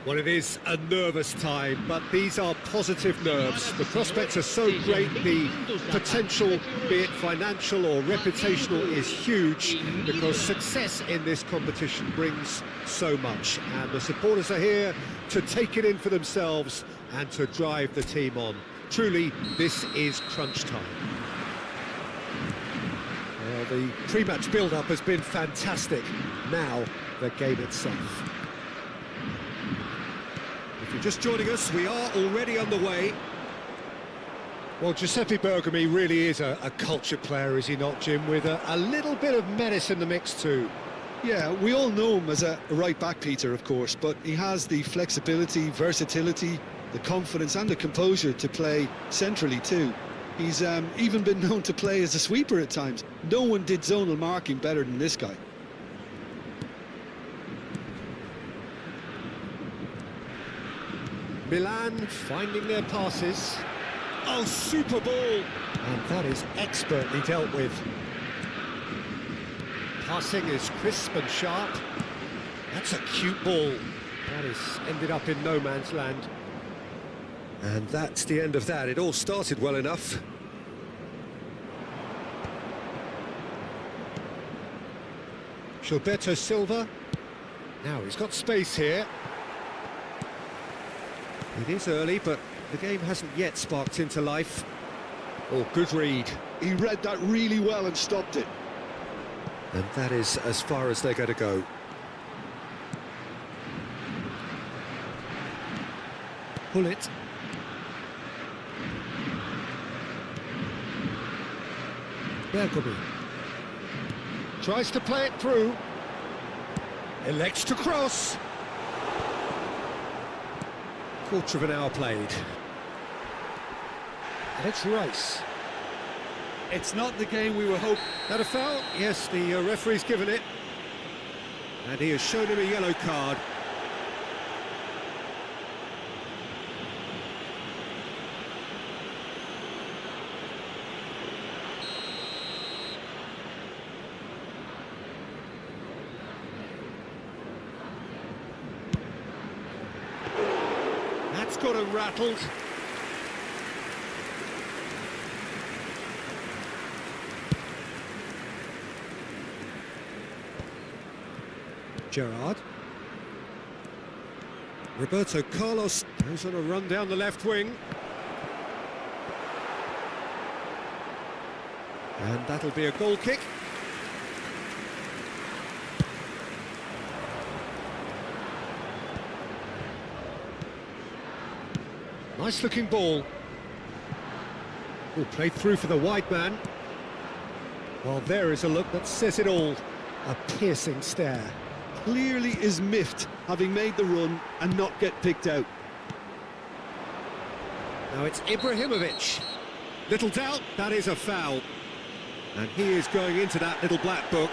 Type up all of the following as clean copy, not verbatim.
Well, it is a nervous time, but these are positive nerves. The prospects are so great, the potential, be it financial or reputational, is huge because success in this competition brings so much. And the supporters are here to take it in for themselves and to drive the team on. Truly, this is crunch time. Well, the pre-match build-up has been fantastic. Now, the game itself. If you're just joining us, we are already underway. Well, Giuseppe Bergomi really is a cultured player, is he not, Jim? With a little bit of menace in the mix too. Yeah, we all know him as a right-back, Peter, of course, but he has the flexibility, versatility, the confidence and the composure to play centrally too. He's even been known to play as a sweeper at times. No one did zonal marking better than this guy. Milan finding their passes. Oh, super ball! And that is expertly dealt with. Passing is crisp and sharp. That's a cute ball. That is ended up in no man's land. And that's the end of that. It all started well enough. Gilberto Silva. Now he's got space here. It is early, but the game hasn't yet sparked into life. Oh, good read. He read that really well and stopped it. And that is as far as they're going to go. Pull it. Bergomi tries to play it through. Elects to cross. Quarter of an hour played. And it's Rice. It's not the game we were hoping. That a foul? Yes, the referee's given it. And he has shown him a yellow card. That's got him rattled. Gerrard. Roberto Carlos goes on a run down the left wing. And that'll be a goal kick. Nice looking ball. Oh, played through for the wide man. Well, there is a look that says it all. A piercing stare. Clearly is miffed, having made the run and not get picked out. Now it's Ibrahimovic. Little doubt, that is a foul. And he is going into that little black book.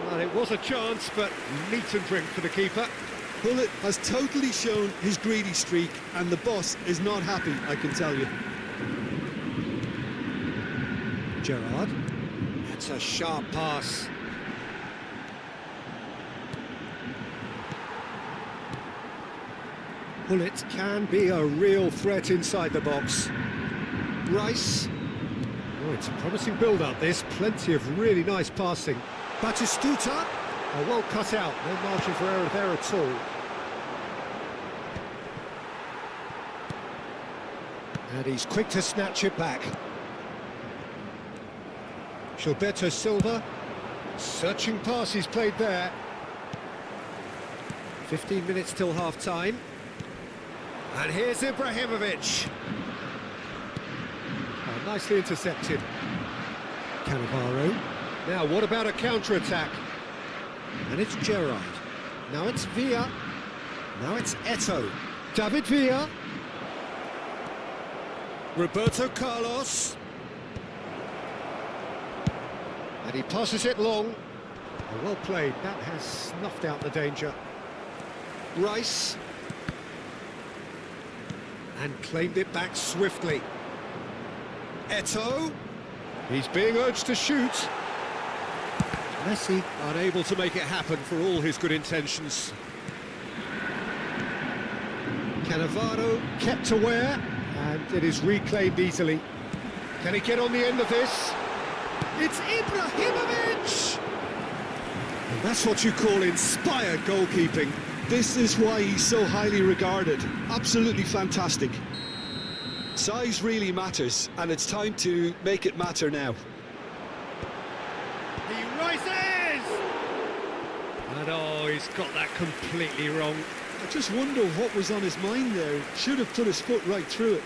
Well, it was a chance, but meat and drink for the keeper. Bullet has totally shown his greedy streak, and the boss is not happy, I can tell you. Gerrard. That's a sharp pass. Bullet can be a real threat inside the box. Rice. Oh, it's a promising build-up, this. Plenty of really nice passing. Batistuta. Oh, well cut out. No margin for error there at all. And he's quick to snatch it back. Gilberto Silva. Searching pass he's played there. 15 minutes till half-time. And here's Ibrahimovic. Oh, nicely intercepted. Cannavaro. Now, what about a counter-attack? And it's Gerrard. Now it's Villa. Now it's Eto'o. David Villa. Roberto Carlos. And he passes it long. Oh, well played. That has snuffed out the danger. Rice. and claimed it back swiftly. Eto'o. He's being urged to shoot. Messi unable to make it happen for all his good intentions. Cannavaro kept aware, and it is reclaimed easily. Can he get on the end of this? It's Ibrahimovic! And that's what you call inspired goalkeeping. This is why he's so highly regarded. Absolutely fantastic. Size really matters, and it's time to make it matter now. He rises! And oh, he's got that completely wrong. I just wonder what was on his mind there. Should have put his foot right through it.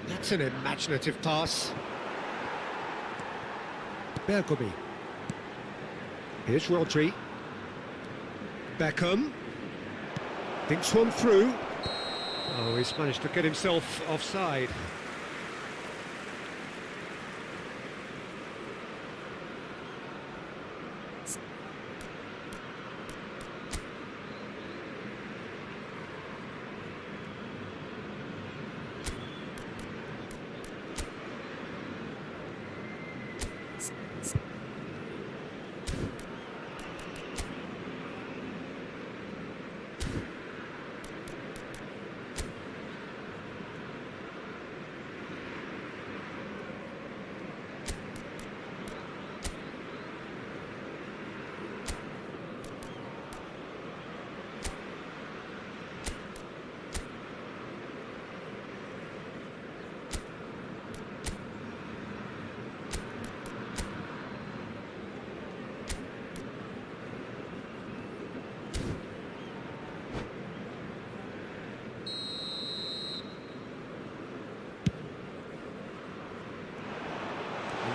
That's an imaginative pass. Bergomi. Here's Rodri. Beckham. Thinks one through. Oh, he's managed to get himself offside.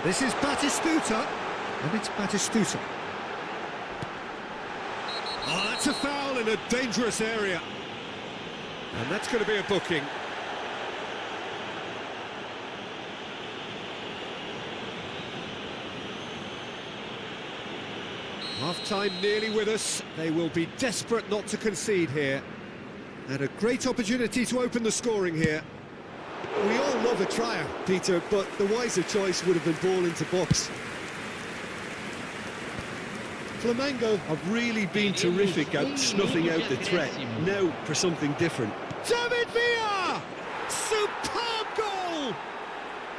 This is Batistuta, and it's Batistuta. Oh, that's a foul in a dangerous area. And that's going to be a booking. Half-time nearly with us. They will be desperate not to concede here. And a great opportunity to open the scoring here. We all love a trier, Peter, but the wiser choice would have been ball into box. Flamengo have really been terrific at snuffing out the threat. Now for something different. David Villa! Superb goal!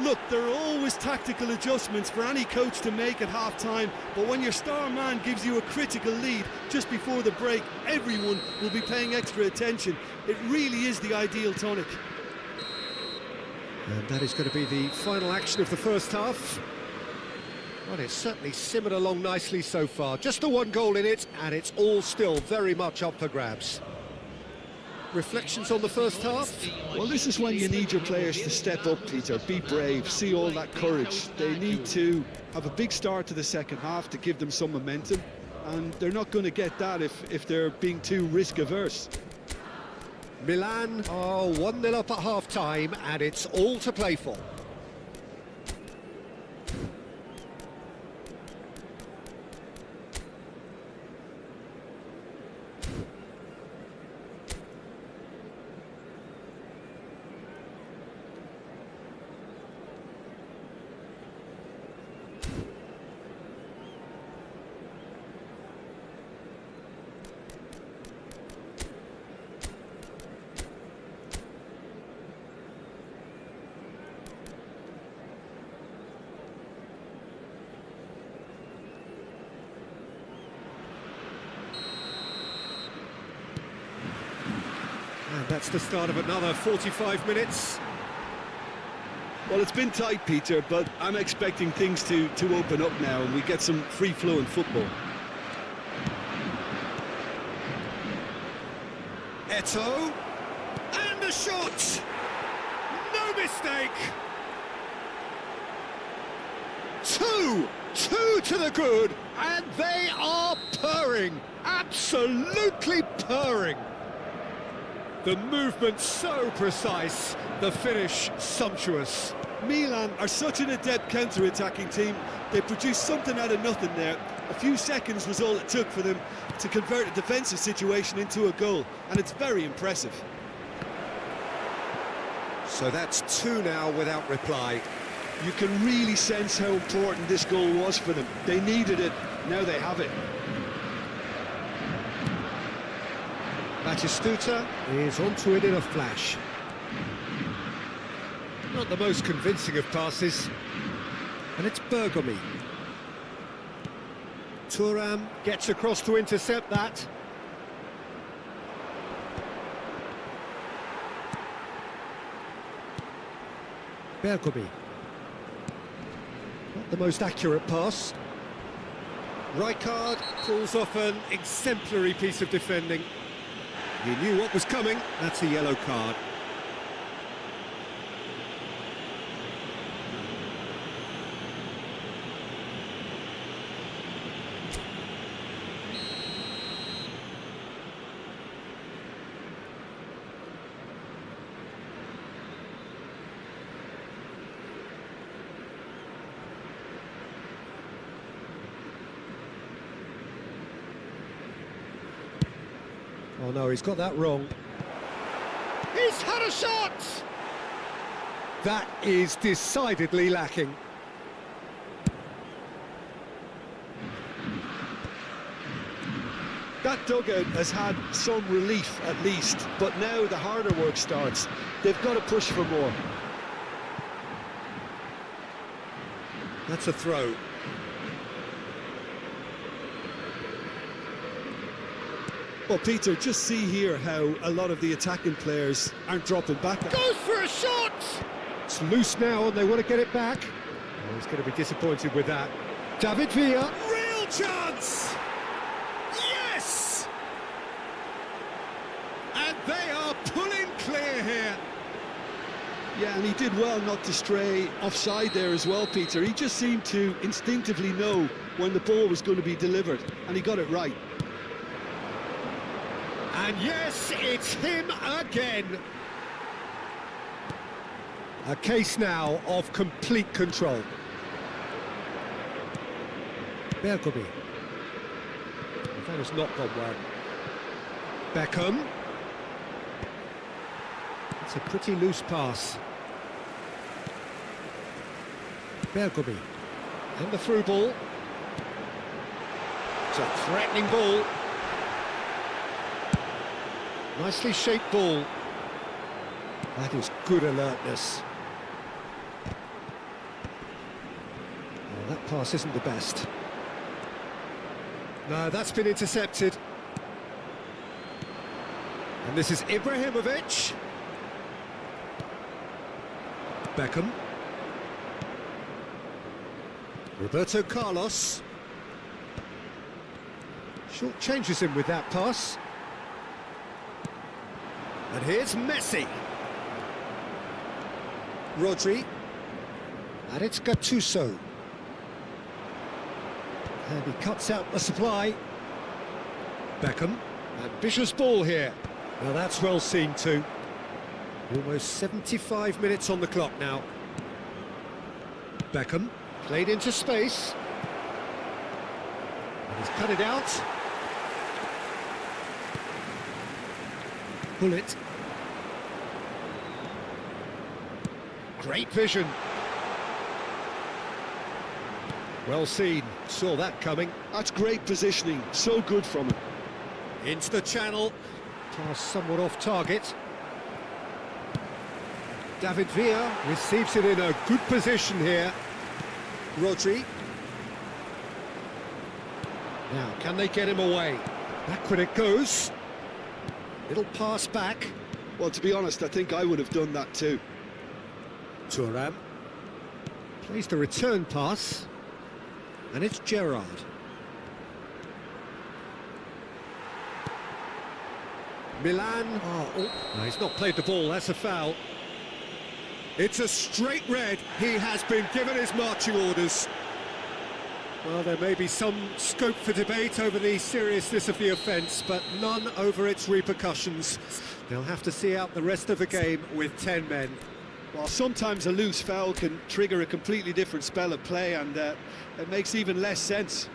Look, there are always tactical adjustments for any coach to make at half-time, but when your star man gives you a critical lead just before the break, everyone will be paying extra attention. It really is the ideal tonic. And that is going to be the final action of the first half. Well, it's certainly simmered along nicely so far. Just the one goal in it, and it's all still very much up for grabs. Reflections on the first half? Well, this is when you need your players to step up, Peter. Be brave, see all that courage. They need to have a big start to the second half to give them some momentum, and they're not going to get that if they're being too risk-averse. Milan are 1-0 up at half-time, and it's all to play for. And that's the start of another 45 minutes. Well, it's been tight, Peter, but I'm expecting things to open up now and we get some free-flowing football. Eto'o, and the shot! No mistake! Two to the good, and they are purring, absolutely purring. The movement so precise, the finish sumptuous. Milan are such an adept counter-attacking team. They produced something out of nothing there. A few seconds was all it took for them to convert a defensive situation into a goal, and it's very impressive. So that's 2 now without reply. You can really sense how important this goal was for them. They needed it, now they have it. Batistuta is onto it in a flash. Not the most convincing of passes. And it's Bergomi. Thuram gets across to intercept that. Bergomi. Not the most accurate pass. Rijkaard pulls off an exemplary piece of defending. He knew what was coming. That's a yellow card. Oh no, he's got that wrong. He's had a shot! That is decidedly lacking. That dugout has had some relief at least, but now the harder work starts. They've got to push for more. That's a throw. Well, Peter, just see here how a lot of the attacking players aren't dropping back. Goes for a shot! It's loose now and they want to get it back. Oh, he's going to be disappointed with that. David Villa. Real chance! Yes! And they are pulling clear here. Yeah, and he did well not to stray offside there as well, Peter. He just seemed to instinctively know when the ball was going to be delivered, and he got it right. And yes, it's him again. A case now of complete control. Bergomi. That has not gone well. Beckham. It's a pretty loose pass. Bergomi. And the through ball. It's a threatening ball. Nicely shaped ball. That is good alertness. Oh, that pass isn't the best. No, that's been intercepted. And this is Ibrahimovic. Beckham. Roberto Carlos. Short changes him with that pass. And here's Messi. Rodri. And it's Gattuso. And he cuts out the supply. Beckham. Ambitious ball here. Now that's well seen too. Almost 75 minutes on the clock now. Beckham. Played into space. And he's cut it out. Bullet. Great vision. Well seen, saw that coming. That's great positioning, so good from him. Into the channel, pass somewhat off target. David Villa receives it in a good position here. Rodri. Now, can they get him away? Backward it goes. Little pass back. Well, to be honest, I think I would have done that too. Thuram plays the return pass, and it's Gerrard. Milan. Oh, no, he's not played the ball, that's a foul. It's a straight red. He has been given his marching orders. Well, there may be some scope for debate over the seriousness of the offence, but none over its repercussions. They'll have to see out the rest of the game with 10 men. Well, sometimes a loose foul can trigger a completely different spell of play, and it makes even less sense.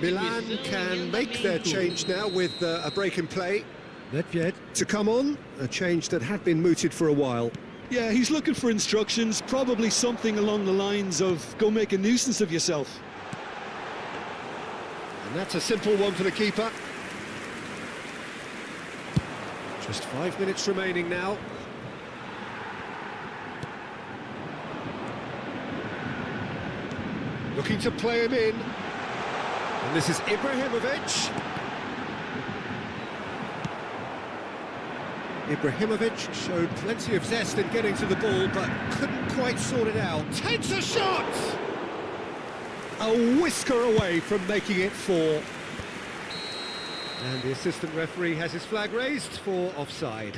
Milan can make their change now with a break in play. Nedved to come on, a change that had been mooted for a while. Yeah, he's looking for instructions, probably something along the lines of, go make a nuisance of yourself. And that's a simple one for the keeper. Just 5 minutes remaining now. Looking to play him in. And this is Ibrahimovic. Ibrahimovic showed plenty of zest in getting to the ball, but couldn't quite sort it out. Takes a shot! A whisker away from making it 4. And the assistant referee has his flag raised for offside.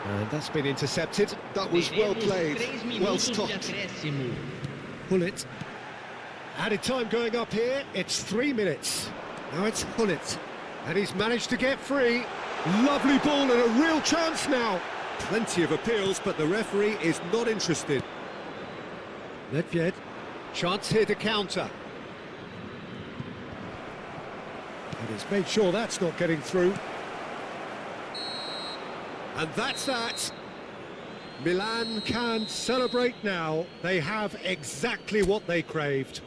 And that's been intercepted. That was well played, well stopped. Hullet. Added time going up here, it's 3 minutes. Now it's Hullet. And he's managed to get free. Lovely ball and a real chance now. Plenty of appeals, but the referee is not interested. Nedved. Chance here to counter. And he's made sure that's not getting through. And that's that. Milan can celebrate now. They have exactly what they craved.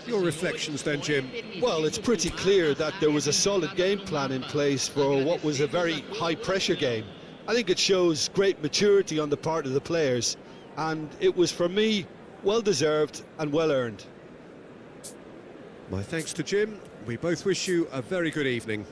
Your reflections then, Jim? Well, it's pretty clear that there was a solid game plan in place for what was a very high-pressure game. I think it shows great maturity on the part of the players, and it was, for me, well-deserved and well-earned. My thanks to Jim. We both wish you a very good evening.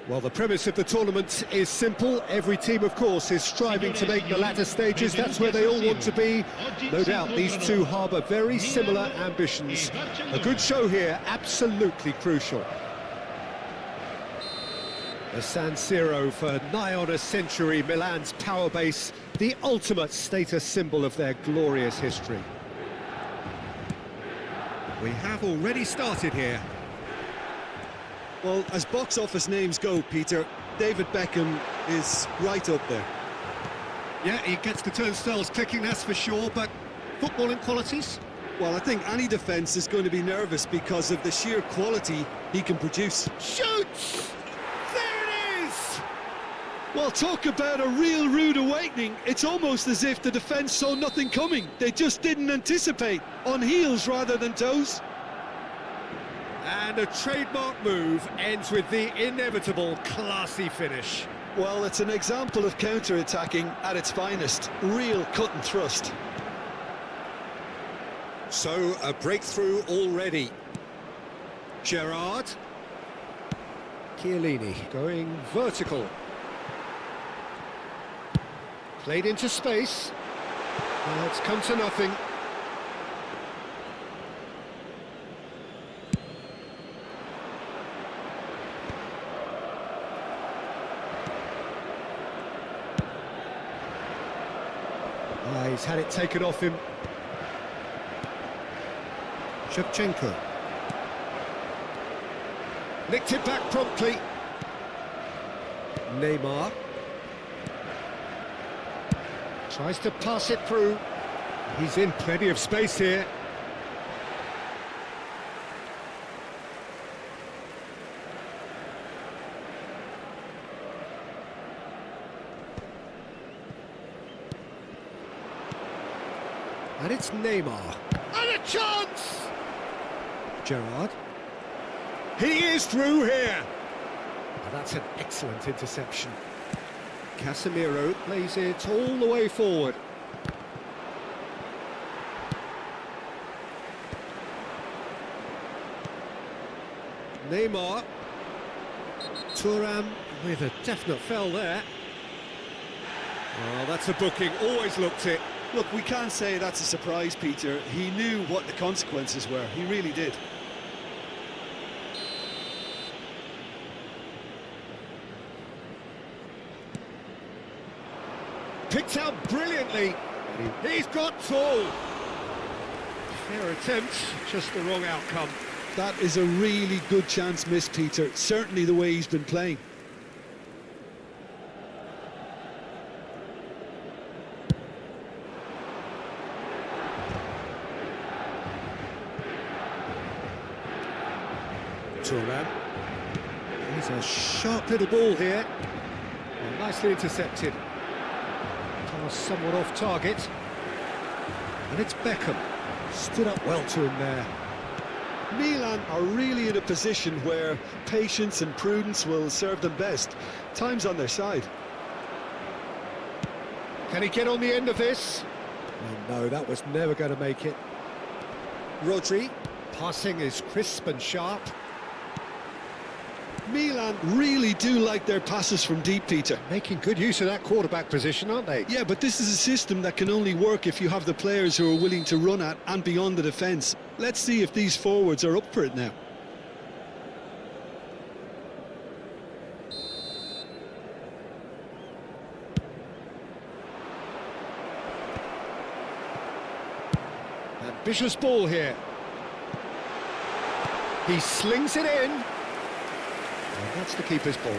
Well, the premise of the tournament is simple. Every team, of course, is striving to make the latter stages. That's where they all want to be. No doubt these two harbour very similar ambitions. A good show here, absolutely crucial. The San Siro for nigh on a century, Milan's power base, the ultimate status symbol of their glorious history. We have already started here. Well, as box office names go, Peter, David Beckham is right up there. Yeah, he gets the turnstiles clicking, that's for sure, but footballing qualities? Well, I think any defence is going to be nervous because of the sheer quality he can produce. Shoots! There it is! Well, talk about a real rude awakening. It's almost as if the defence saw nothing coming. They just didn't anticipate, on heels rather than toes. And a trademark move ends with the inevitable classy finish. Well, it's an example of counter-attacking at its finest. Real cut and thrust. So, a breakthrough already. Gerrard. Chiellini going vertical. Played into space. It's come to nothing. He's had it taken off him. Shevchenko. Nicked it back promptly. Neymar. Tries to pass it through. He's in plenty of space here. And it's Neymar. And a chance! Gerrard. He is through here. Oh, that's an excellent interception. Casemiro plays it all the way forward. Neymar. Thuram with a definite foul there. Oh, that's a booking, always looked it. Look, we can't say that's a surprise, Peter. He knew what the consequences were. He really did. Picked out brilliantly. He's got two. Fair attempt, just the wrong outcome. That is a really good chance missed, Peter. Certainly the way he's been playing. Thuram. He's a sharp little ball here. Well, nicely intercepted. Pass somewhat off target. And it's Beckham. Stood up well to him there. Milan are really in a position where patience and prudence will serve them best. Time's on their side. Can he get on the end of this? Oh, no, that was never going to make it. Rodri. Passing is crisp and sharp. Milan really do like their passes from deep, Peter. Making good use of that quarterback position, aren't they? Yeah, but this is a system that can only work if you have the players who are willing to run at and beyond the defence. Let's see if these forwards are up for it now. Ambitious ball here. He slings it in. And that's the keeper's ball.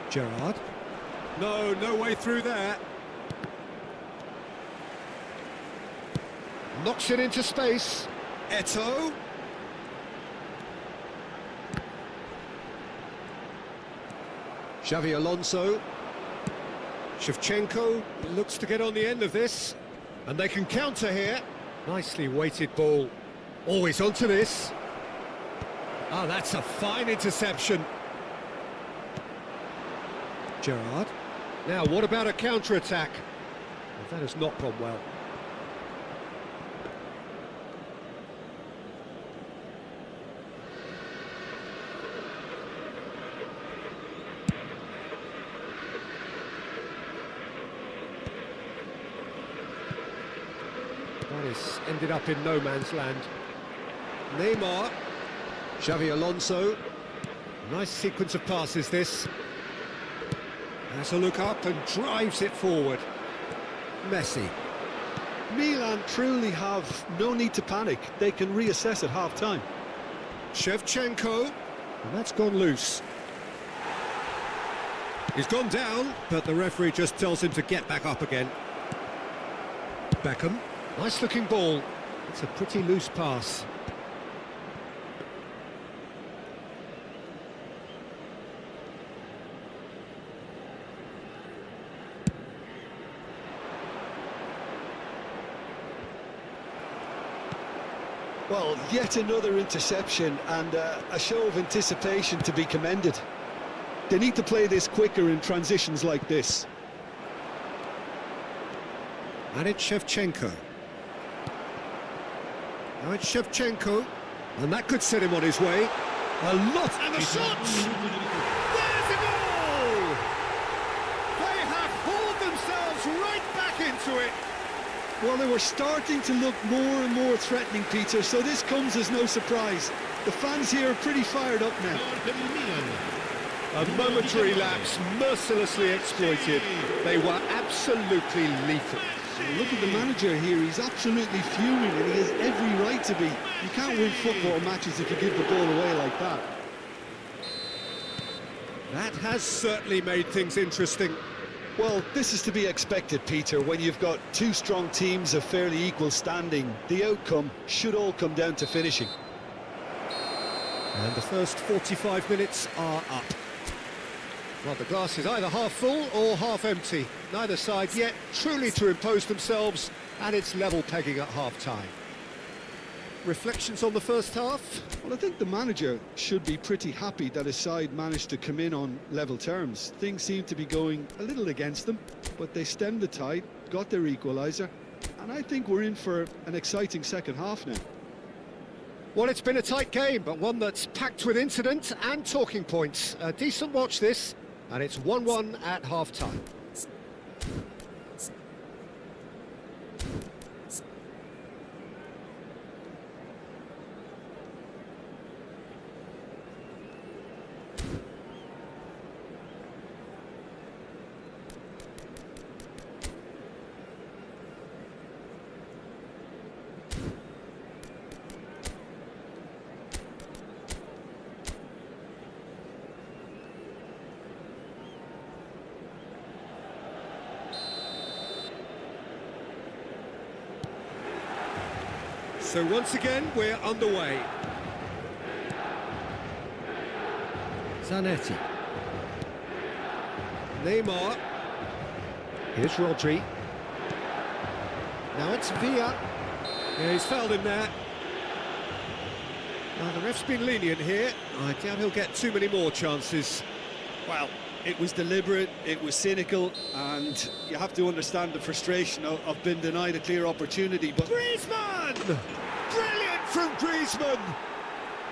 Gerrard. No way through there. Knocks it into space. Eto'o. Xavi Alonso. Shevchenko looks to get on the end of this. And they can counter here. Nicely weighted ball. Always onto this. Oh, that's a fine interception. Gerrard. Now, what about a counter-attack? Well, that has not gone well. That has ended up in no man's land. Neymar. Xavi Alonso. Nice sequence of passes, this. Has a look up and drives it forward. Messi. Milan truly have no need to panic. They can reassess at half-time. Shevchenko. And that's gone loose. He's gone down, but the referee just tells him to get back up again. Beckham. Nice-looking ball. It's a pretty loose pass. Well, yet another interception and a show of anticipation to be commended. They need to play this quicker in transitions like this. And it's Shevchenko. Now it's Shevchenko. And that could set him on his way. A lot, and the shot! There's the goal! They have hauled themselves right back into it. Well, they were starting to look more and more threatening, Peter, so this comes as no surprise. The fans here are pretty fired up now. A momentary lapse, mercilessly exploited. They were absolutely lethal. Look at the manager here, he's absolutely fuming and he has every right to be. You can't win football matches if you give the ball away like that. That has certainly made things interesting. Well, this is to be expected, Peter, when you've got two strong teams of fairly equal standing. The outcome should all come down to finishing. And the first 45 minutes are up. Well, the glass is either half full or half empty. Neither side yet truly to impose themselves, and it's level pegging at half-time. Reflections on the first half? Well, I think the manager should be pretty happy that his side managed to come in on level terms. Things seem to be going a little against them, but they stemmed the tide, got their equaliser, and I think we're in for an exciting second half now. Well, it's been a tight game, but one that's packed with incident and talking points. A decent watch this, and it's 1-1 at half-time. So once again, we're underway. Zanetti. Neymar. Here's Rodri. Now it's Villa. Yeah, he's fouled him there. Now the ref's been lenient here. I doubt he'll get too many more chances. Well, it was deliberate, it was cynical, and you have to understand the frustration of being denied a clear opportunity. But Griezmann! Brilliant from Griezmann!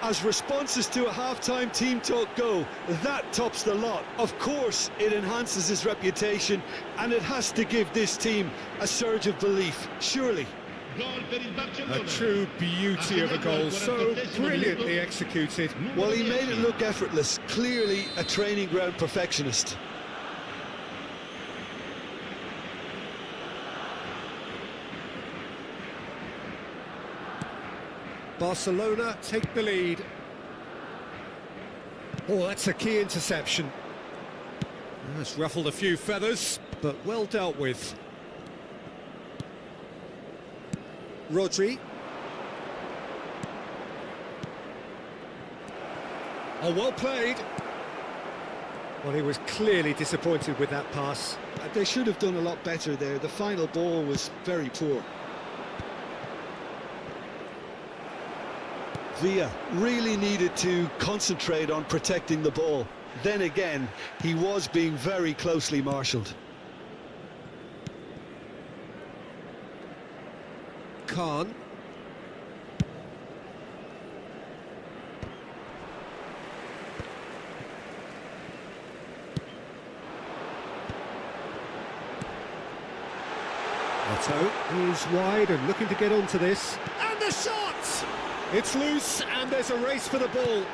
as responses to a half-time team talk go, that tops the lot. Of course, it enhances his reputation, and it has to give this team a surge of belief, surely. A true beauty of a goal, so brilliantly executed. Well, he made it look effortless. Clearly a training ground perfectionist. Barcelona take the lead. Oh, that's a key interception. That's ruffled a few feathers, but well dealt with. Rodri. Oh, well played. Well, he was clearly disappointed with that pass. They should have done a lot better there. The final ball was very poor. Villa really needed to concentrate on protecting the ball. Then again, he was being very closely marshalled. Khan. Otto is wide and looking to get onto this. And the shot! It's loose and there's a race for the ball.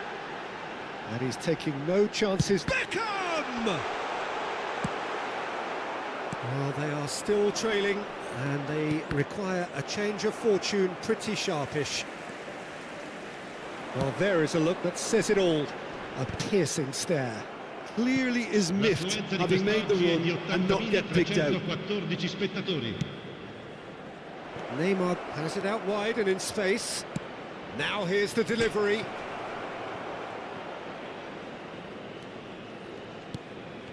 And he's taking no chances. Beckham! Well, they are still trailing and they require a change of fortune, pretty sharpish. Well, there is a look that says it all. A piercing stare. Clearly is miffed, having made the run and not get picked out. Neymar has it out wide and in space. Now here's the delivery.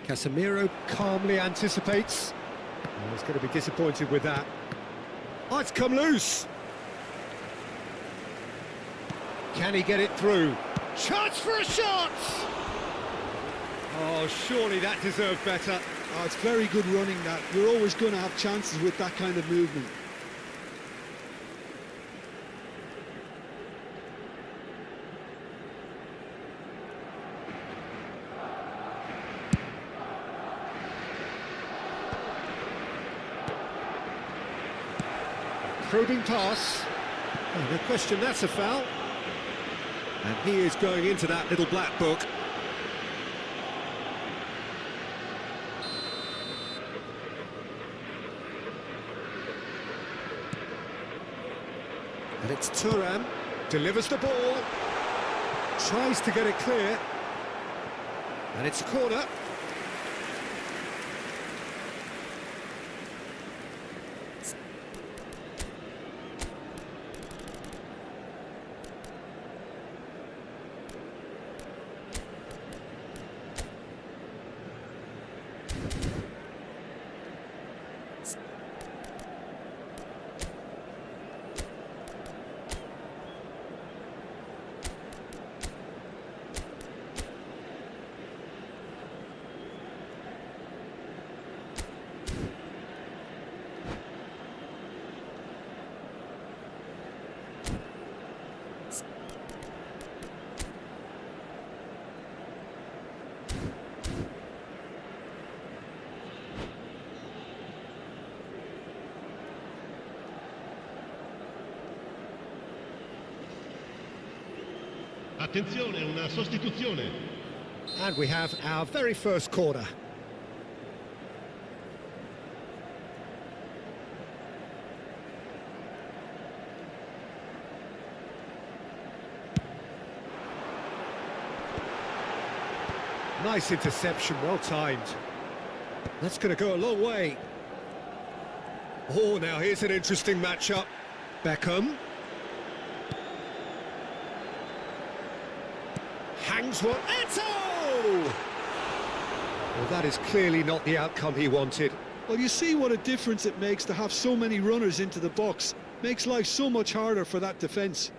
Casemiro calmly anticipates. Oh, he's going to be disappointed with that. Oh, it's come loose. Can he get it through? Chance for a shot! Oh, surely that deserved better. Oh, it's very good running, that. You're always going to have chances with that kind of movement. Probing pass. Oh, no question, that's a foul. And he is going into that little black book. And it's Thuram, delivers the ball, tries to get it clear, and it's a corner. Attenzione, una sostituzione. And we have our very first corner. Nice interception, well timed. That's going to go a long way. Oh, now here's an interesting matchup. Beckham. Hangs one. Eto! Well, that is clearly not the outcome he wanted. Well, you see what a difference it makes to have so many runners into the box. Makes life so much harder for that defence.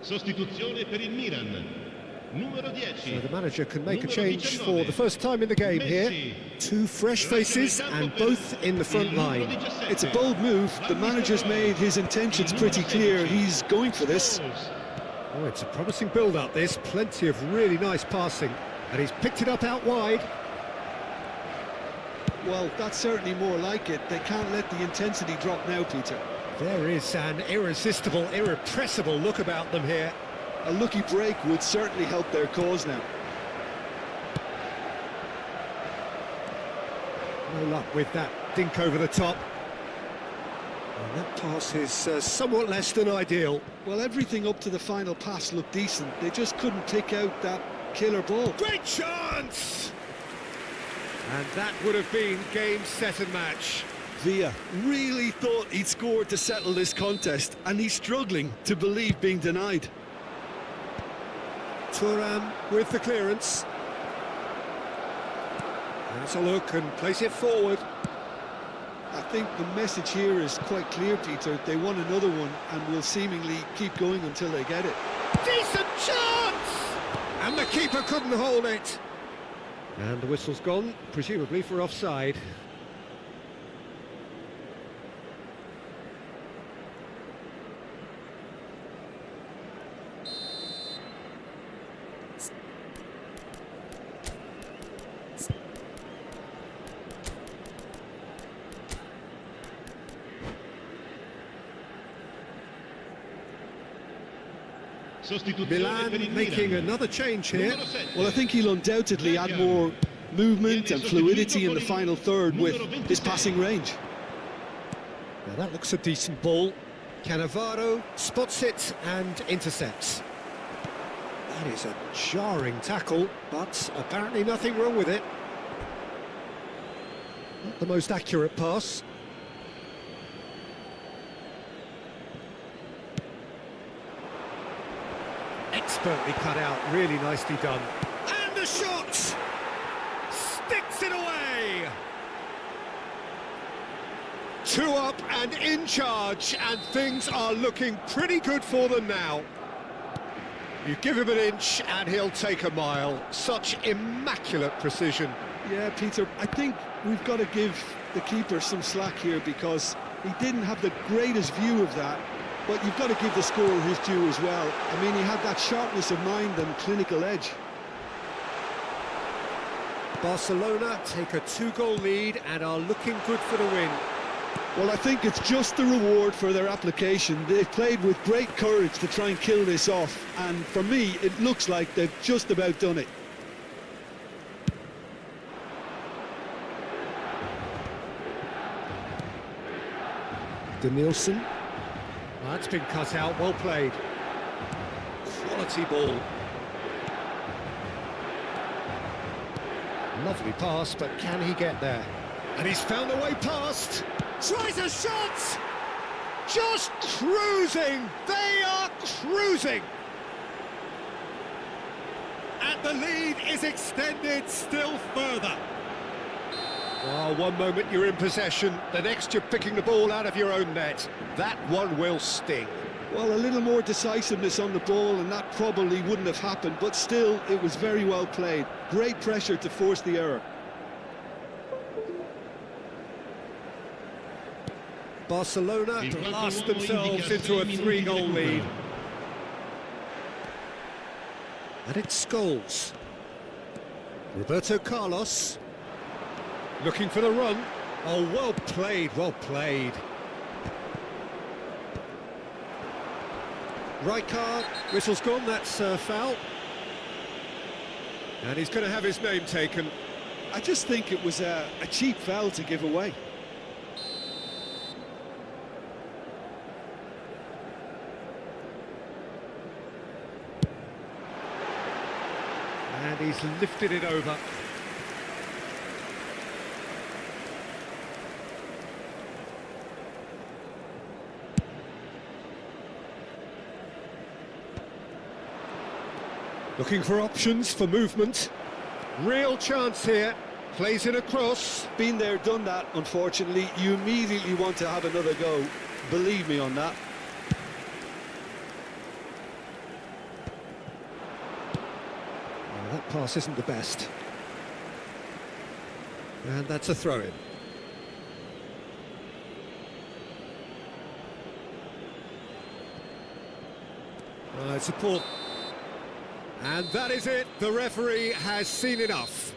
Sostituzione per il Milan. Numero 10. So the manager can make a change 19. for the first time in the game here. Messi. Two fresh faces and both in the front line. It's a bold move. The manager's made his intentions pretty clear. He's going for this. Oh, it's a promising build-up, this. Plenty of really nice passing. And he's picked it up out wide. Well, that's certainly more like it. They can't let the intensity drop now, Peter. There is an irresistible, irrepressible look about them here. A lucky break would certainly help their cause now. No luck with that dink over the top. And that pass is somewhat less than ideal. Well, everything up to the final pass looked decent. They just couldn't pick out that killer ball. Great chance! And that would have been game, set and match. Villa really thought he'd scored to settle this contest, and he's struggling to believe being denied. Thuram with the clearance. Has a look and place it forward. I think the message here is quite clear, Peter. They want another one and will seemingly keep going until they get it. Decent chance! And the keeper couldn't hold it. And the whistle's gone, presumably for offside. Milan making another change here. Well, I think he'll undoubtedly add more movement and fluidity in the final third with his passing range. Now that looks a decent ball. Cannavaro spots it and intercepts. That is a jarring tackle, but apparently nothing wrong with it. Not the most accurate pass. Expertly cut out, really nicely done. And the shot! Sticks it away! 2 up and in charge, and things are looking pretty good for them now. You give him an inch and he'll take a mile. Such immaculate precision. Yeah, Peter, I think we've got to give the keeper some slack here because he didn't have the greatest view of that. But you've got to give the scorer his due as well. I mean, he had that sharpness of mind and clinical edge. Barcelona take a 2-goal lead and are looking good for the win. Well, I think it's just the reward for their application. They've played with great courage to try and kill this off. And for me, it looks like they've just about done it. Danielson. That's been cut out, well played. Quality ball. Lovely pass, but can he get there? And he's found a way past. Tries a shot! Just cruising! They are cruising! And the lead is extended still further. Oh, one moment you're in possession, the next you're picking the ball out of your own net. That one will sting. Well, a little more decisiveness on the ball and that probably wouldn't have happened, but still, it was very well played. Great pressure to force the error. Barcelona blast themselves into a 3-goal lead. And it's Scholes. Roberto Carlos. Looking for the run. Oh, well played, well played. Right card, whistle's gone, that's a foul. And he's going to have his name taken. I just think it was a cheap foul to give away. And he's lifted it over. Looking for options for movement. Real chance here. Plays it across. Been there, done that, unfortunately. You immediately want to have another go. Believe me on that. pass isn't the best. And that's a throw-in. It's a poor... And that is it. The referee has seen enough.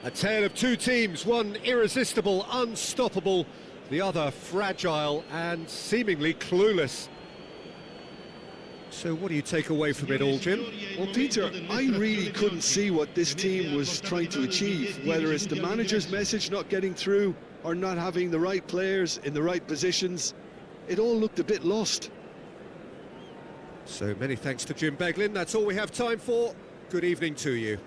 A tale of two teams, one irresistible, unstoppable, the other fragile and seemingly clueless. So what do you take away from it all, Jim? Well, Peter, I really couldn't see what this team was trying to achieve, whether it's the manager's message not getting through or not having the right players in the right positions. It all looked a bit lost. So many thanks to Jim Beglin. That's all we have time for. Good evening to you.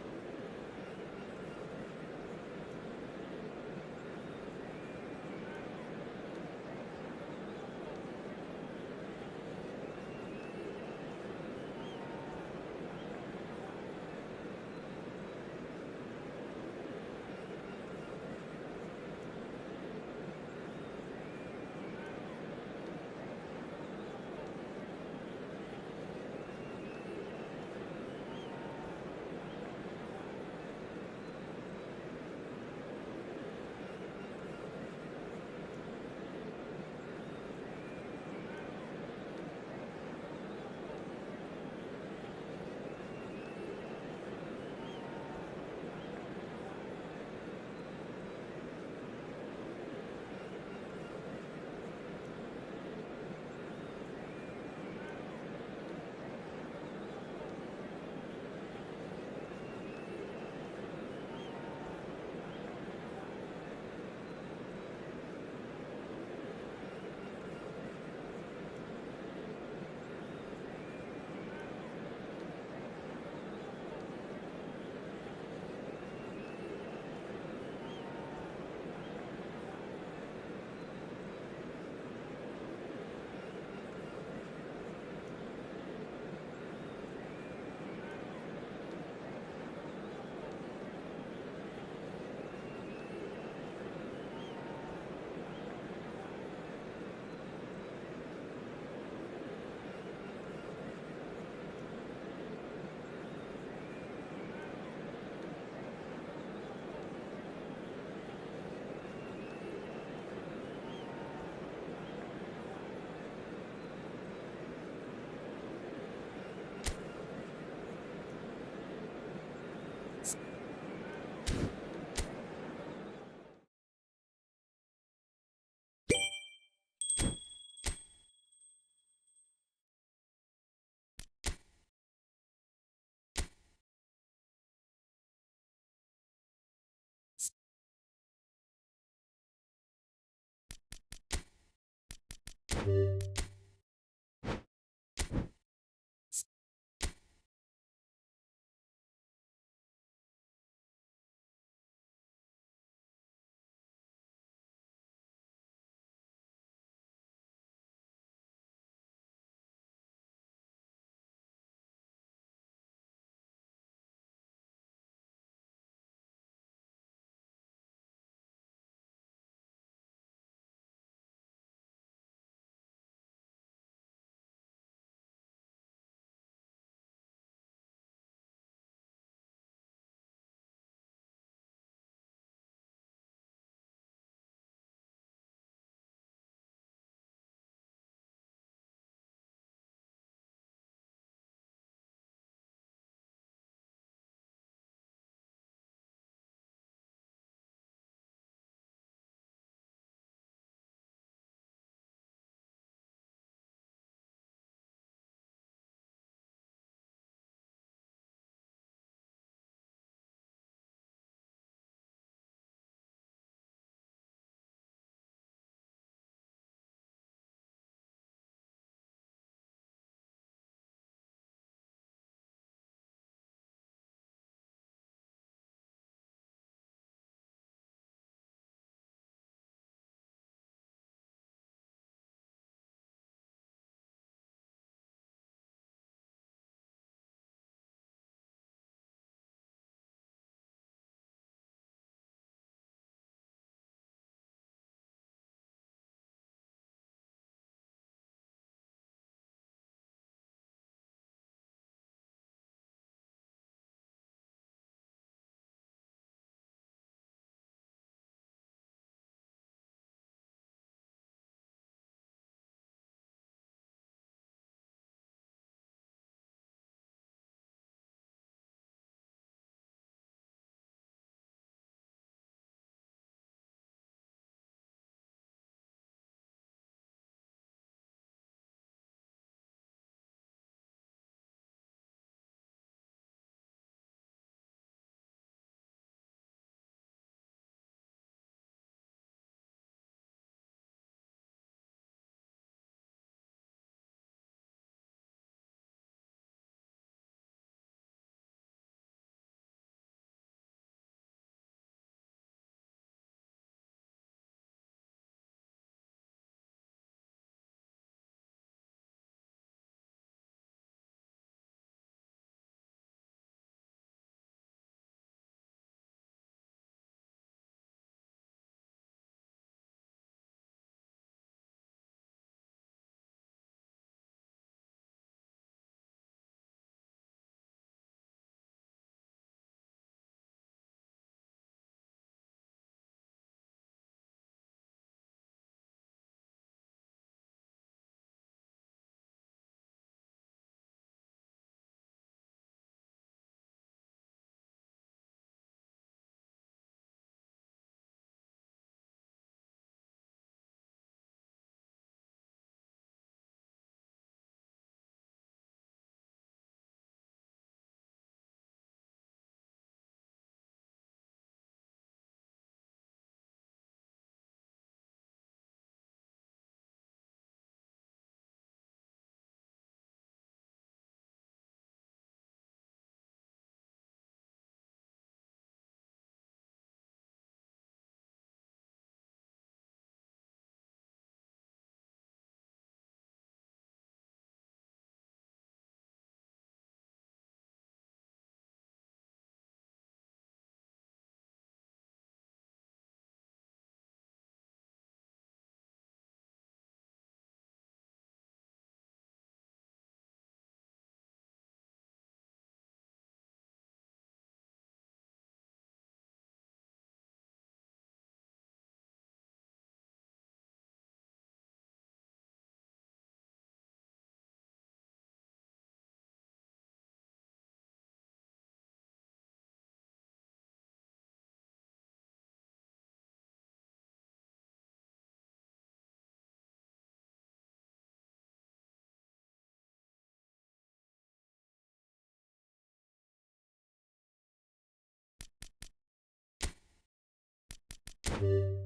Україна.